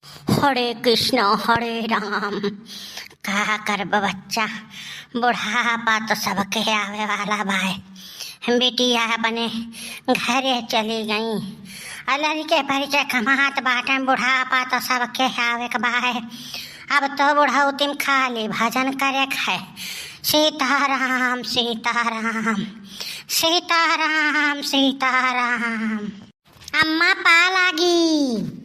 हरे कृष्ण हरे राम। का करब बच्चा, बुढ़ापा तो सबके आवे वाला भाई। बेटिया अपने घरे चली गई, अलग के परिचय कमात बाटे। बुढ़ापा तो सबके आवे के भाई। अब तो बुढ़ौतिम खाली भजन करे खाए, सीताराम सीताराम सीताराम सीताराम। अम्मा पा लागी।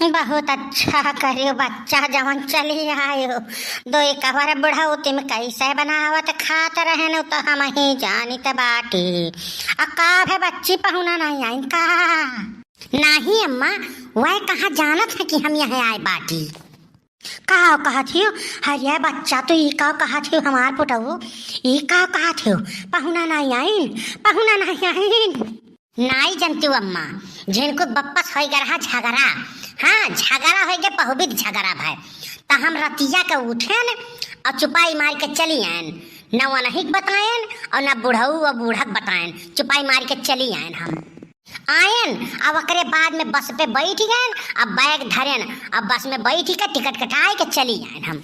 बहुत अच्छा करियो बच्चा, जवन चली आयो। दो एक बार बुढ़ौती में कैसे बनावत खात रहे न तो हम ही जानित बाटी। का है बच्ची पहुना नहीं आई का? नहीं अम्मा, वह कहाँ जानत है कि हम यहाँ आए बाटी। का कहा थियो? हरिया बच्चा तो ई का कहा थियो हमार पुटऊ। ई का कहा थियो पहुना नहीं आई, पहुना नहीं आई। नहीं जनती अम्मा, जिनको बप्पस हो गया झगड़ा। हाँ, झगड़ा हो गया बहुबित झगड़ा भाई। तो हम रतिया के उठेन और चुपाई मार के चली आयन। न वनहिक बतायन और न बुढ़ऊ और बूढ़क बतायन। चुपाई मार के चली आयन हम आयन। अब ओकरे बाद में बस पे बैठ गए, अब बैग धरेन, अब बस में बैठ के टिकट कटाए के चली आयन हम।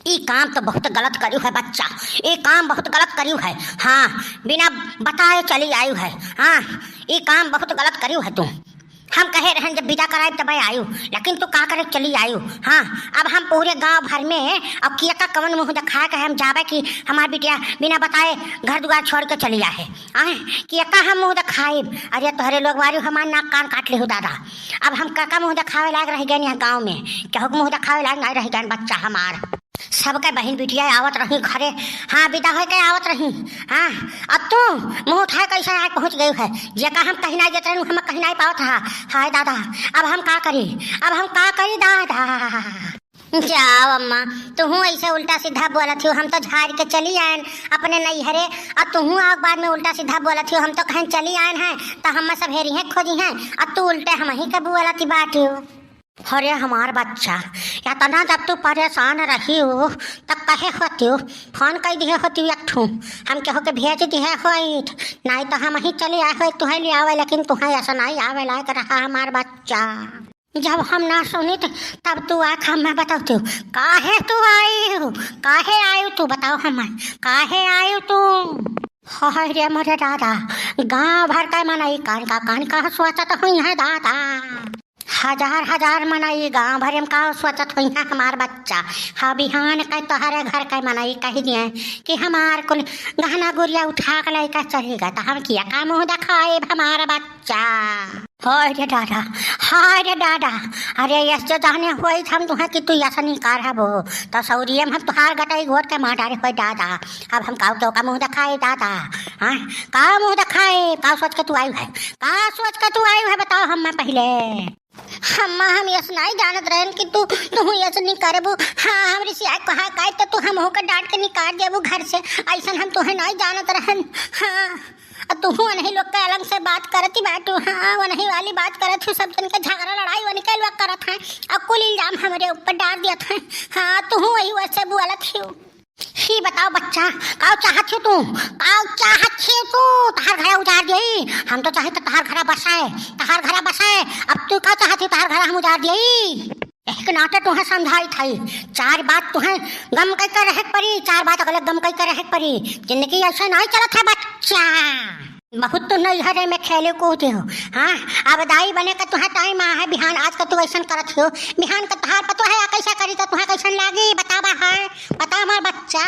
ये काम तो बहुत गलत करियो है बच्चा, ये काम बहुत गलत करियो है। हाँ, बिना बताए चली आयु है। हाँ, ये काम बहुत गलत करियो है तू। हम कहे रहन जब विदा कराए तब आयु, लेकिन तू का करे चली आयु। हाँ, अब हम पूरे गांव भर में अब किया का कवन मुँह दिखा के हम जावे कि हमार बिटिया बिना बताए घर दुआर छोड़ के चली आए। किया का हम मुँह दिखाए? अरे तोहरे लोग वारी हमार नाक कान काट ले हो दादा। अब हम का मुँह दिखावे लायक रह गए यहाँ गाँव में, केहू मुँह दिखावे लायक नहीं रह गए बच्चा हमार। सबके बहन बिटिया आवत रही घरे। हाँ, विदा हो के आवत रही। हाँ, अब तू मुँह उठाए कैसे आए पहुँच गई है? जे का हम कहीं नहीं देते हम कहीं नहीं पावत रहा। हाय दादा, अब हम का करी? अब हम का करी दादा? जाओ अम्मा, तुहू ऐसे उल्टा सीधा बोला थी। हम तो झाड़ के चली आयन अपने नैहरे, और तुहू आग बाद में उल्टा सीधा बोला थी। हम तो कहीं चली आयन है तो हम सब हेरी हैं खोजी हैं, अब तू उल्टे हम ही के बोला थी बाटी। अरे हमार बच्चा, या तना जब तू परेशान रही हो तब कहे होती हो फोन कर दिए होती एकठू, हम केहो के भेज दिए होइत। नहीं तो हम ही चले आए हो तुम्हें ले आवे, लेकिन तुम्हें ऐसा नहीं आवे लायक रहा हमार बच्चा। जब हम ना सुनी तब तू आख हमें बताती हो काहे तू आई हो, काहे आयु तू बताओ हमें, काहे आयु तू? हाय रे मोरे दादा, गाँव भर का मनाई कान का सोचत हुई है दादा। हजार हजार मनाई गाँव भरे में का सोचत हुई है हमार बच्चा। हाँ, बिहान का तोहरे घर का मनाई कही दिए कि हमार कुल गहना गुड़िया उठा के लेकर चलेगा तो हम किया का मुँह दिखाए हमारा बच्चा। हाय रे दादा, हाय रे दादा। अरे यस जो जाने हुई हम तुम्हें कि तू ऐसा नहीं कर है वो तो सौरिये में हम तुहार गटाई घोट के मार डारे हो दादा। अब हम का तो का मुँह दिखाए दादा? हाँ, का मुँह दिखाए? का सोच के तू आयु है? का सोच के तू आयु है बताओ हम पहले। अम्मा, हम यस नहीं जानत रहन कि तू यस नहीं करबू। हाँ, हमरी सियाय कहा काहे तो तू हम होकर डांट के निकाल देबू घर से, ऐसा हम तुहे नहीं जानत रहन। हाँ, तू नहीं लोग के अलग से बात करती बाटू। हाँ, वो नहीं वाली बात करत हूँ, सब जन के झगड़ा लड़ाई वो निकल वक्त करत है और कुल इल्जाम हमारे ऊपर डाल दिया था। हाँ, तू वही वैसे बोलत थी। ही बताओ बच्चा, का चाहत हो तू? का चाहत हो तू? तहार घर उजाड़ दिए। हम तो चाहे तो तहार घर बसाए, तहार घर बसाए। अब तू का चाहत हो तहार घर हम उजाड़ दिए? एक नाटक तुम्हें समझाई थी, चार बात तुम्हें गम कई कर रहे परी, चार बात अगले गम कई कर रहे परी। जिंदगी ऐसे नहीं चलत है बच्चा। बहुत तो नहीं हरे में खेले कूदे हो। हाँ, अब दाई बने का तुहे टाइम आ है बिहान आज का तू ऐसा करत हो। बिहान का तहार पतो है कैसा करी तो तुम्हें कैसा लागी बतावा है? बता हमार बच्चा,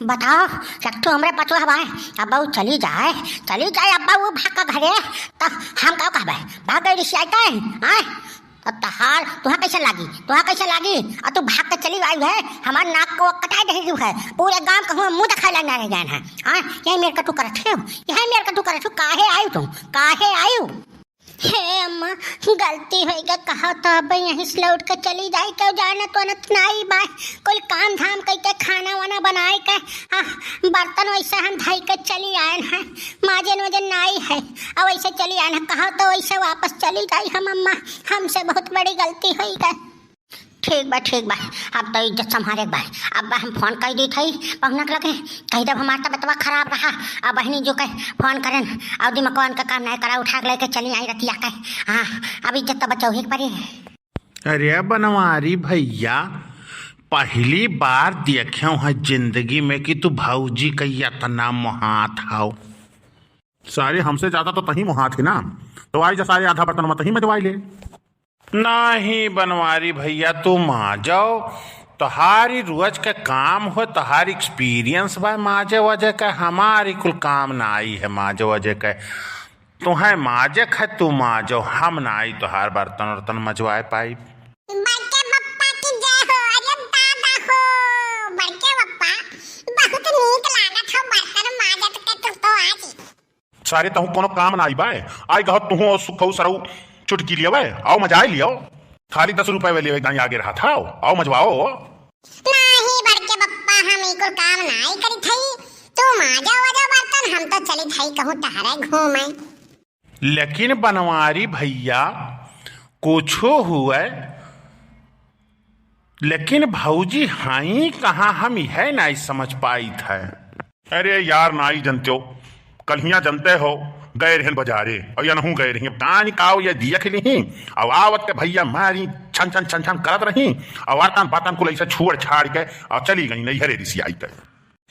बताओ। चट्टू हमरे पतो है भाई, अब बहू चली जाए अब्बा वो भाग का घरे तब हम का कहबे भाग गई रिश्ते आए। तहार तुहा कैसे लागी और तू भाग कर चली आई है? हमार नाक को कटाई दे है, पूरे गांव का मुंह दिखा लगा रह गए हैं। हाँ, यही मेरे का तू करत हो, यही मेरे का तू करत हो। काहे आयु तुम, काहे आयु? हे अम्मा, गलती हो गया कहा तो अब यहीं से लौट कर चली जाए। क्यों जाना तो नहीं बाय, कोई काम धाम करके खाना वाना बनाए के बर्तन वैसे हम धाई कर चली आए हैं। माजन वजन नहीं है, अब वैसे चली आए हैं। कहा तो वैसे वापस चली जाए हम अम्मा, हमसे बहुत बड़ी गलती हो गई। ठीक बा, अब तो इज्जत संभाले भाई। अब हम फोन कर दी थी पहुना लगे, कही जब हमारा तबियत खराब रहा। अब बहनी जो कहे फोन करें और दिमाग का काम नहीं करा, उठा के लेके चली आई रतिया के। हाँ, अब इज्जत तो बचाओ ही पड़ी। अरे बनवारी भैया, पहली बार देखे है जिंदगी में कि तू भौजी का इतना मुहात हाउ। सारे हमसे ज्यादा तो तही मुहात है ना, तो आई जा सारे आधा बर्तन मत ही में दवाई ले। नहीं बनवारी भैया, तू माँ जाओ, तुम्हारी रोज का काम हो, तुम्हारी एक्सपीरियंस बा माजे वजह का, हमारी कुल काम ना आई है माजे वजह का। तुम्हें माजे है तू माजो, हम ना आई तुहार बर्तन वर्तन मजवाए पाई। बड़के बप्पा की जय हो। अरे दादा हो, बड़के बप्पा बहुत नीक लागत हो बर्तन माजत के तो आज। सारे तहु कोनो काम ना आई बाय, आई कहो तुहु सुखऊ सरऊ चुटकी लियो बाय, आओ मजाए लियो। खाली 10 रुपए वे लेवे गाई आगे रहा था, आओ मजवाओ। नहीं बड़के बप्पा, हम इको काम नाई करी थई, तू माजा वजा बर्तन, हम तो चली थई कहूं टहरे घूमे। लेकिन बनवारी भैया कुछो हुआ, लेकिन भौजी हाई कहाँ हम है नहीं समझ पाई था। अरे यार नाई जनते हो, कल जनते हो गए रहन बाजारे और या नहूं गए रही कान काओ या देख ली और आवत के भैया मारी छन छन छन छन करत रही और वार्तान बातन को ऐसा छोड़ छाड़ के और चली गई नहीं हरे ऋषि आई के।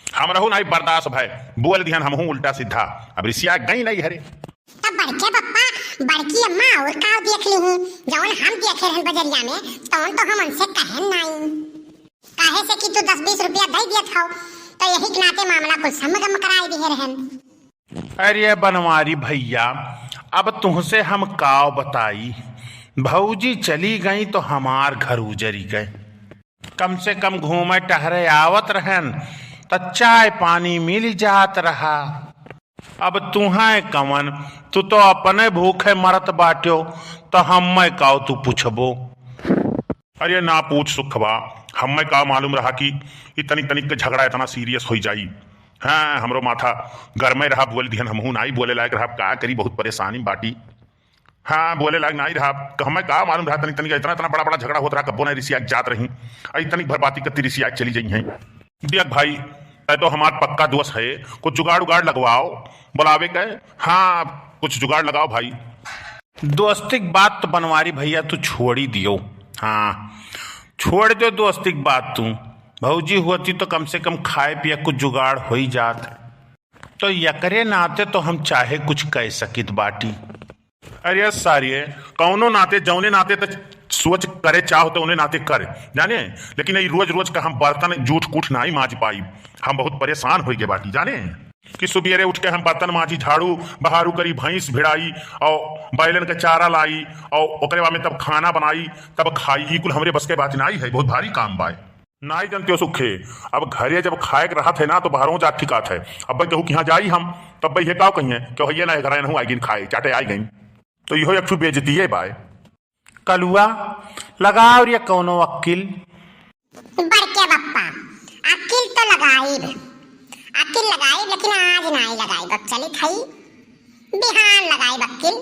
हम रहू नहीं बर्दाश्त भाई, बोल दिहन हम उल्टा सीधा, अब ऋषि गई नहीं हरे। तब बड़के बप्पा बड़की अम्मा और का देख ली जौन हम देखे रहन बजरिया में, तौन तो हम उनसे कहन नहीं, काहे से कि तू 10-20 रुपया दे दिया था, तो यही के नाते मामला कुल समगम कराई दिए रहन। अरे बनवारी भैया, अब तुमसे हम काव बताई, भौजी चली गई तो हमार घर उजरी गए। कम से कम घूमे टहरे आवत रहन तो चाय पानी मिल जात रहा। अब तुम्हें कमन, तू तो अपने भूखे मरत बाट्यो, तो हम काव तू पूछबो। अरे ना पूछ सुखबा, हमें का मालूम रहा कि इतनी तनिक के झगड़ा इतना सीरियस हो जाई। हाँ हमरो माथा घर में रहा, बोल दिहन हमहू नाई बोले लायक रहा, का करी बहुत परेशानी बाटी। हाँ बोले लायक नाई रहा, हमें का मालूम रहा तनिक तनिक इतना इतना बड़ा बड़ा झगड़ा होता रहा, कब्बो नहीं ऋषि जात रही, इतनी भरबाती कत्ती ऋषि चली जाई हैं। देख भाई तो हमार पक्का दोस्त है, कुछ जुगाड़ उगाड़ लगवाओ, बुलावे के। हाँ कुछ जुगाड़ लगाओ भाई। दोस्ती की बात तो बनवारी भैया तू छोड़ ही दियो, हाँ छोड़ दो दोस्ती की बात। तू भौजी होती तो कम से कम खाए पिए कुछ जुगाड़ हो ही जात, तो यकरे नाते तो हम चाहे कुछ कह सकित बाटी। अरे सारिये कौनो नाते जौने नाते तो सोच करे चाहो तो उन्हें नाते कर जाने, लेकिन ये रोज रोज का हम बर्तन जूठ कूठ ना ही माज पाई, हम बहुत परेशान हो गए बाटी जाने कि सुबेरे उठ के हम बर्तन माजी, झाड़ू बहारू करी, भैंस भिड़ाई और बैलन के चारा लाई और ओकरे बाद में तब खाना बनाई तब खाई, ही कुल हमरे बस के बात नाई है, बहुत भारी काम बाय नाई जनते हो सुखे। अब घरे जब खाए के रहा थे ना तो बाहरों जा ठिकात है, अब भाई कहूँ कि यहाँ जाई हम तब भाई का कहिए क्यों है ना घर नहूँ आई गिन खाए चाटे आई गई, तो यो एक बेजती है बाय। कलुआ लगाओ रे कौनो अक्किल। बड़के बप्पा अक्किल तो लगाई, अक्किल लगाई, लेकिन आज नहीं लगाई, बस चली थई बिहान लगाई अक्किल,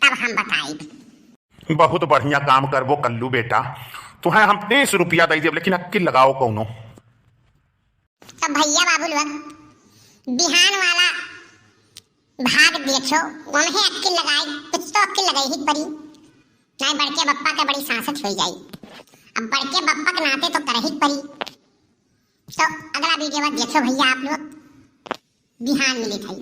तब हम बताई। बहुत बढ़िया काम करबो कल्लू बेटा, तुम्हें हम 30 रुपया दे देब, लेकिन अक्किल लगाओ कौनो। तब भैया बाबू लोग बिहान वाला भाग देखो, उन्हें अक्किल लगाई, कुछ तो अक्किल लगाई ही पड़ी, नहीं बड़के बप्पा का बड़ी सांसत हो जाई। अब बड़के बप्पा के नाते तो कर ही पड़ी, तो अगला वीडियो में देखो भैया आप लोग, बिहान मिली थी।